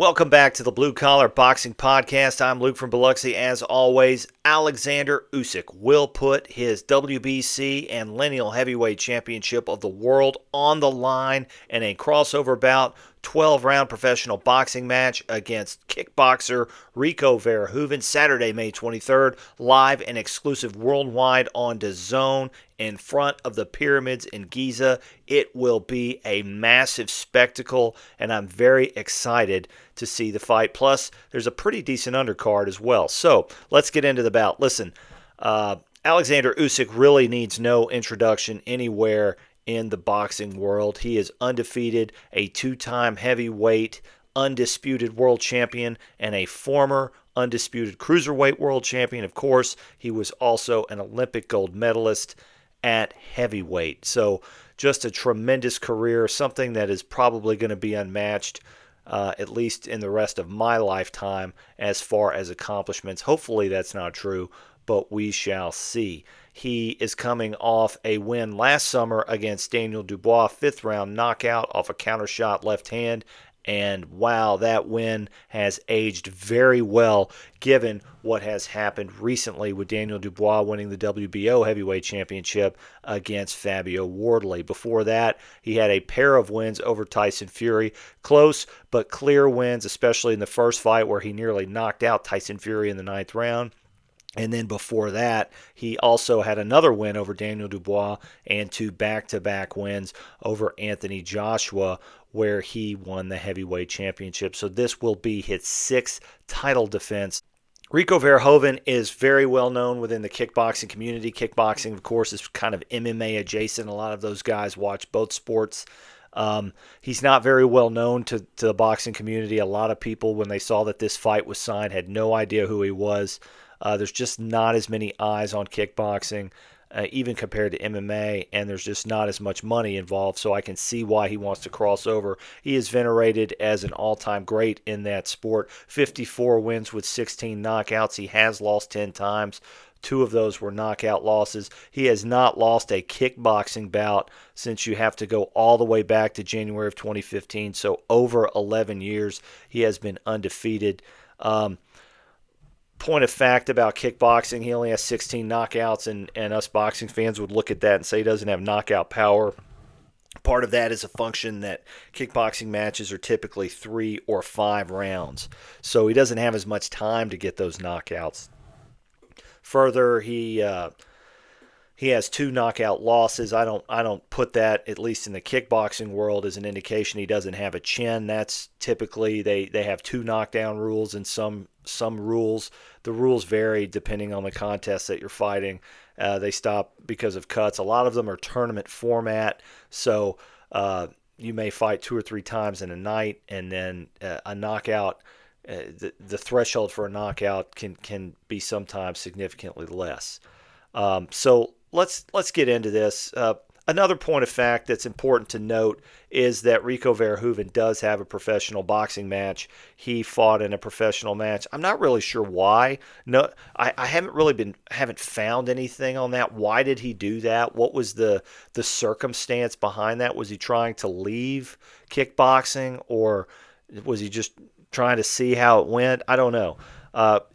Welcome back to the Blue Collar Boxing Podcast. I'm Luke from Biloxi. As always, Oleksandr Usyk will put his WBC and lineal heavyweight championship of the world on the line in a crossover bout, 12-round professional boxing match against kickboxer Rico Verhoeven, Saturday, May 23rd, live and exclusive worldwide on DAZN in front of the pyramids in Giza. It will be a massive spectacle, and I'm very excited to see the fight. Plus, there's a pretty decent undercard as well. So let's get into the bout. Listen, Oleksandr Usyk really needs no introduction anywhere in the boxing world. He is undefeated, a two-time heavyweight, undisputed world champion, and a former undisputed cruiserweight world champion. Of course, he was also an Olympic gold medalist at heavyweight. So just a tremendous career, something that is probably going to be unmatched, at least in the rest of my lifetime as far as accomplishments. Hopefully that's not true, but we shall see. He is coming off a win last summer against Daniel Dubois, fifth round knockout off a counter shot left hand. And wow, that win has aged very well given what has happened recently with Daniel Dubois winning the WBO heavyweight championship against Fabio Wardley. Before that, he had a pair of wins over Tyson Fury. Close but clear wins, especially in the first fight where he nearly knocked out Tyson Fury in the ninth round. And then before that, he also had another win over Daniel Dubois and two back-to-back wins over Anthony Joshua, where he won the heavyweight championship. So this will be his sixth title defense. Rico Verhoeven is very well known within the kickboxing community. Kickboxing, of course, is kind of MMA adjacent. A lot of those guys watch both sports. He's not very well known to the boxing community. A lot of people, when they saw that this fight was signed, had no idea who he was. There's just not as many eyes on kickboxing, even compared to MMA, and there's just not as much money involved, so I can see why he wants to cross over. He is venerated as an all-time great in that sport. 54 wins with 16 knockouts. He has lost 10 times. 2 of those were knockout losses. He has not lost a kickboxing bout since you have to go all the way back to January of 2015, so over 11 years he has been undefeated. Point of fact about kickboxing, he only has 16 knockouts, and us boxing fans would look at that and say he doesn't have knockout power. Part of that is a function that kickboxing matches are typically 3 or 5 rounds, so he doesn't have as much time to get those knockouts. Further, he has 2 knockout losses. I don't put that, at least in the kickboxing world, as an indication he doesn't have a chin. That's typically they have 2 knockdown rules and some rules. The rules vary depending on the contest that you're fighting. They stop because of cuts. A lot of them are tournament format, so you may fight 2 or 3 times in a night, and then a knockout. The threshold for a knockout can be sometimes significantly less. So let's get into this. Another point of fact that's important to note is that Rico Verhoeven does have a professional boxing match. He fought in a professional match. I'm not really sure why. No, I haven't found anything on that. Why did he do that? What was the circumstance behind that? Was he trying to leave kickboxing, or was he just trying to see how it went? I don't know.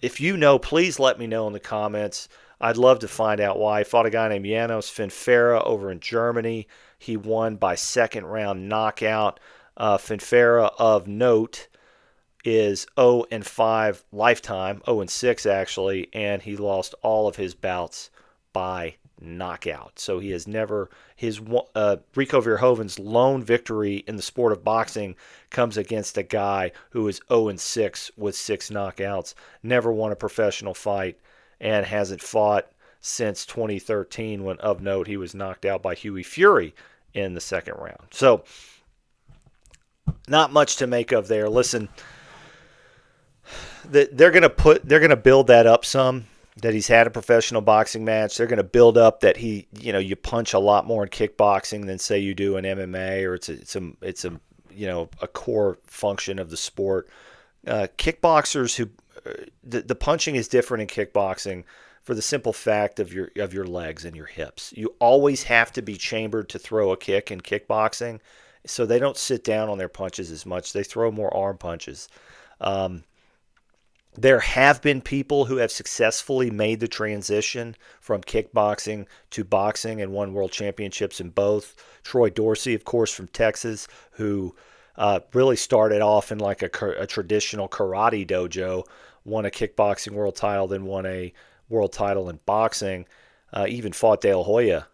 If you know, please let me know in the comments. I'd love to find out why. He fought a guy named Janos Finfera over in Germany. He won by second round knockout. Finfera, of note, is 0-5 lifetime, 0-6 actually, and he lost all of his bouts by knockout. So he has never, Rico Verhoeven's lone victory in the sport of boxing comes against a guy who is 0-6 with 6 knockouts, never won a professional fight, and hasn't fought since 2013 when, of note, he was knocked out by Hughie Fury in the second round. So not much to make of there. Listen, they're going to build that up some, that he's had a professional boxing match. They're going to build up that you punch a lot more in kickboxing than, say, you do in MMA, or it's a core function of the sport. Kickboxers who the punching is different in kickboxing for the simple fact of your legs and your hips. You always have to be chambered to throw a kick in kickboxing. so they don't sit down on their punches as much. They throw more arm punches. Um, there have been people who have successfully made the transition from kickboxing to boxing and won world championships in both. Troy Dorsey, of course, from Texas, who really started off in like a traditional karate dojo, won a kickboxing world title, then won a world title in boxing. Even fought De La Hoya.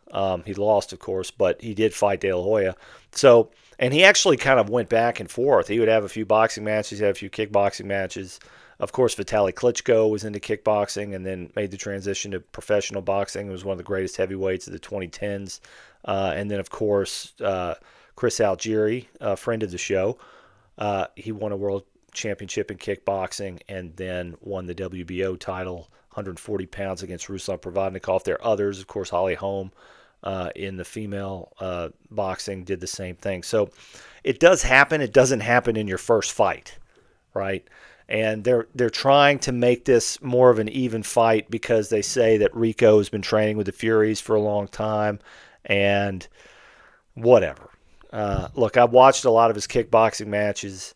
He lost, of course, but he did fight De La Hoya. So, and he actually kind of went back and forth. He would have a few boxing matches, he had a few kickboxing matches. Of course, Vitaly Klitschko was into kickboxing and then made the transition to professional boxing. He was one of the greatest heavyweights of the 2010s. And then, of course, Chris Algieri, a friend of the show, he won a world championship in kickboxing and then won the WBO title, 140 pounds against Ruslan Provodnikov. There are others, of course, Holly Holm in the female boxing did the same thing. So it does happen. It doesn't happen in your first fight, right? And they're trying to make this more of an even fight because they say that Rico has been training with the Furies for a long time, and whatever. Look, I've watched a lot of his kickboxing matches.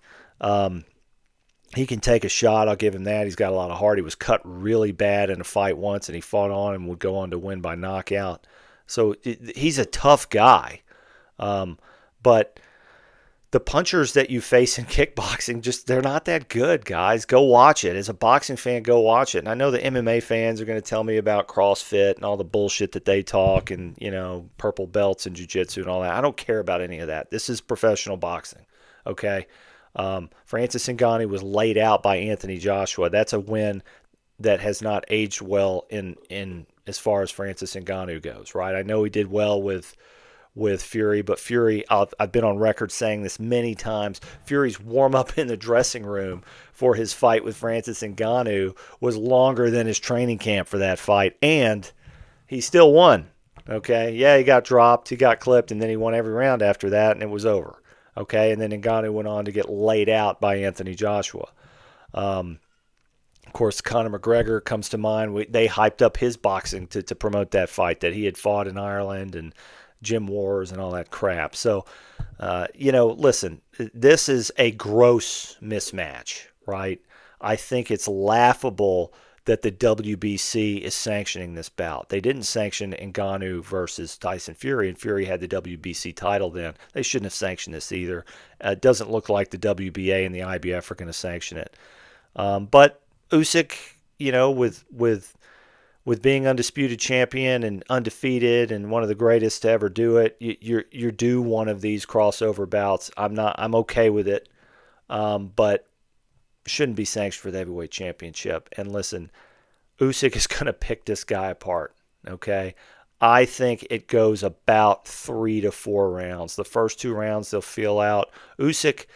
He can take a shot. I'll give him that. He's got a lot of heart. He was cut really bad in a fight once, and he fought on and would go on to win by knockout. So he's a tough guy. But the punchers that you face in kickboxing, they're not that good, guys. Go watch it. As a boxing fan, go watch it. And I know the MMA fans are going to tell me about CrossFit and all the bullshit that they talk and, purple belts and jiu-jitsu and all that. I don't care about any of that. This is professional boxing, okay? Francis Ngannou was laid out by Anthony Joshua. That's a win that has not aged well in as far as Francis Ngannou goes, right? I know he did well with Fury, but Fury, I've been on record saying this many times, Fury's warm-up in the dressing room for his fight with Francis Ngannou was longer than his training camp for that fight, and he still won, okay? Yeah, he got dropped, he got clipped, and then he won every round after that, and it was over, okay? And then Ngannou went on to get laid out by Anthony Joshua. Of course, Conor McGregor comes to mind. They hyped up his boxing to promote that fight that he had fought in Ireland and gym wars and all that crap. So, listen, this is a gross mismatch, right? I think it's laughable that the WBC is sanctioning this bout. They didn't sanction Ngannou versus Tyson Fury, and Fury had the WBC title then. They shouldn't have sanctioned this either. It doesn't look like the WBA and the IBF are going to sanction it. But Usyk, with being undisputed champion and undefeated and one of the greatest to ever do it, you're due one of these crossover bouts. I'm okay with it, but shouldn't be sanctioned for the heavyweight championship. And listen, Usyk is going to pick this guy apart, okay? I think it goes about 3 to 4 rounds. The first 2 rounds they'll feel out. Usyk,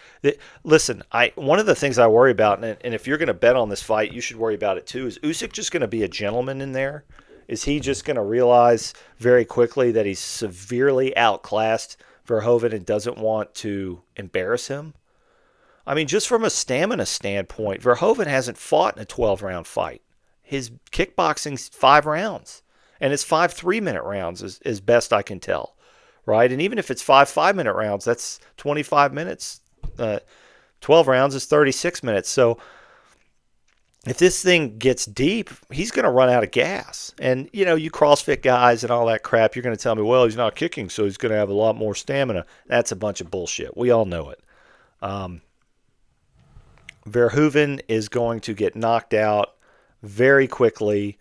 listen, one of the things I worry about, and if you're going to bet on this fight, you should worry about it too, is Usyk just going to be a gentleman in there? Is he just going to realize very quickly that he's severely outclassed Verhoeven and doesn't want to embarrass him? I mean, just from a stamina standpoint, Verhoeven hasn't fought in a 12-round fight. His kickboxing's 5 rounds. And it's 5 3-minute rounds as best I can tell, right? And even if it's 5 5-minute rounds, that's 25 minutes. 12 rounds is 36 minutes. So if this thing gets deep, he's going to run out of gas. And, you CrossFit guys and all that crap, you're going to tell me, well, he's not kicking, so he's going to have a lot more stamina. That's a bunch of bullshit. We all know it. Verhoeven is going to get knocked out very quickly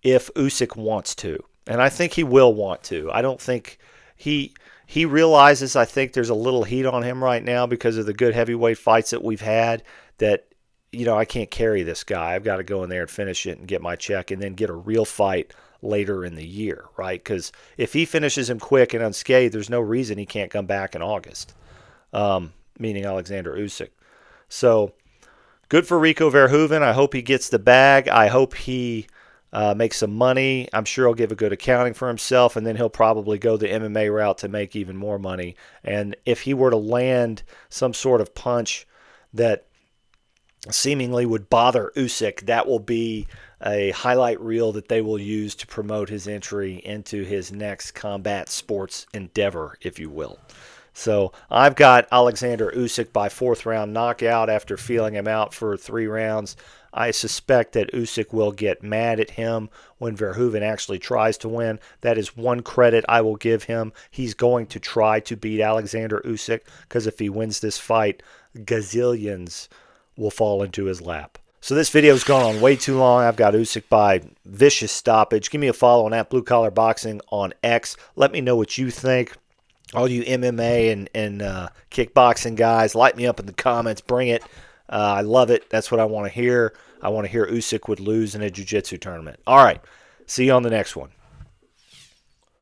if Usyk wants to. And I think he will want to. I don't think he realizes, I think there's a little heat on him right now because of the good heavyweight fights that we've had that, I can't carry this guy. I've got to go in there and finish it and get my check and then get a real fight later in the year, right? Because if he finishes him quick and unscathed, there's no reason he can't come back in August, meaning Oleksandr Usyk. So good for Rico Verhoeven. I hope he gets the bag. I hope he make some money. I'm sure he'll give a good accounting for himself, and then he'll probably go the MMA route to make even more money. And if he were to land some sort of punch that seemingly would bother Usyk, that will be a highlight reel that they will use to promote his entry into his next combat sports endeavor, if you will. So I've got Oleksandr Usyk by fourth round knockout after feeling him out for 3 rounds. I suspect that Usyk will get mad at him when Verhoeven actually tries to win. That is one credit I will give him. He's going to try to beat Oleksandr Usyk because if he wins this fight, gazillions will fall into his lap. So this video's gone on way too long. I've got Usyk by vicious stoppage. Give me a follow on @BlueCollarBoxing on X. Let me know what you think. All you MMA and kickboxing guys, light me up in the comments. Bring it. I love it. That's what I want to hear. I want to hear Usyk would lose in a jiu-jitsu tournament. All right. See you on the next one.